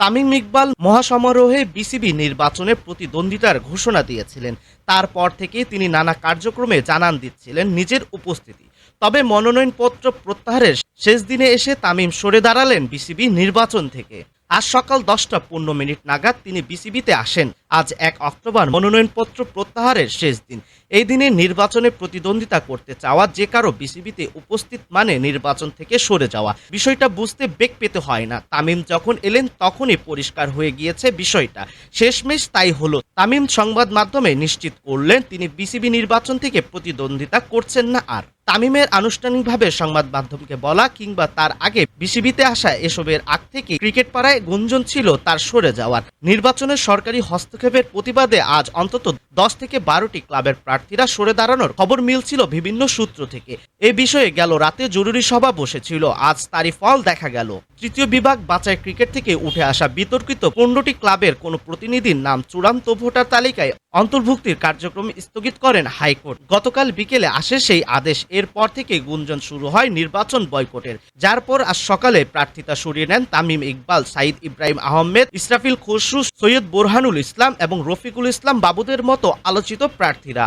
Tamim Iqbal মহাসমারোহে BCB নির্বাচনে প্রতিদ্বন্দ্বিতার ঘোষণা দিয়েছিলেন। তারপর থেকে তিনি নানা কার্যক্রমে জানান দিচ্ছিলেন নিজের উপস্থিতি। তবে মনোনয়নপত্র প্রত্যাহারের শেষ দিনে এসে তামিম সরে দাঁড়ালেন বিসিবি নির্বাচন থেকে। আজ সকাল 10টা 15 মিনিট নাগাদ তিনি বিসিবিতে আসেন। আজ 1 অক্টোবর মনোনয়নপত্র প্রত্যাহারের শেষ দিন। এই দিনে নির্বাচনে প্রতিদ্বন্দ্বিতা করতে চাওয়া যে কারো বিসিবিতে উপস্থিত মানে নির্বাচন থেকে সরে যাওয়া। বিষয়টা বুঝতে বেগ পেতে হয় না। তামিম যখন এলেন তখনই পরিষ্কার হয়ে গিয়েছে বিষয়টা। শেষমেশ তাই হলো। তামিম সংবাদ মাধ্যমে নিশ্চিত করলেন তিনি বিসিবি নির্বাচন থেকে প্রতিদ্বন্দ্বিতা করছেন না আর। তামিমের আনুষ্ঠানিকভাবে সংবাদ মাধ্যমকে বলা কিংবা তার আগে বিসিবিতে আসা এসবের আগ থেকে ক্রিকেট পাড়ায় গুঞ্জন ছিল তার সরে যাওয়ার। নির্বাচনের সরকারি হস্তক্ষেপের প্রতিবাদে আজ অন্তত 10 থেকে 12টি ক্লাবের প্রার্থীরা সরে দাঁড়ানোর খবর মিলছিল বিভিন্ন সূত্র থেকে। এ বিষয়ে গেল রাতে জরুরি সভা বসেছিল। আজ তারই ফল দেখা গেল। তৃতীয় বিভাগ বাছাই ক্রিকেট থেকে উঠে আসা বিতর্কিত 15টি ক্লাবের কোনো প্রতিনিধির নাম চূড়ান্ত ভোটার তালিকায় অন্তর্ভুক্তির কার্যক্রম স্থগিত করেন হাইকোর্ট। গতকাল বিকেলে আসে সেই আদেশ। এরপর থেকে গুঞ্জন শুরু হয় নির্বাচন বয়কটের, যার পর আজ সকালে প্রার্থিতা সরিয়ে নেন তামিম ইকবাল, সাইদ ইব্রাহিম আহমেদ, ইসরাফিল খসরু, সৈয়দ বোরহানুল ইসলাম এবং রফিকুল ইসলাম বাবুদের মতো আলোচিত প্রার্থীরা।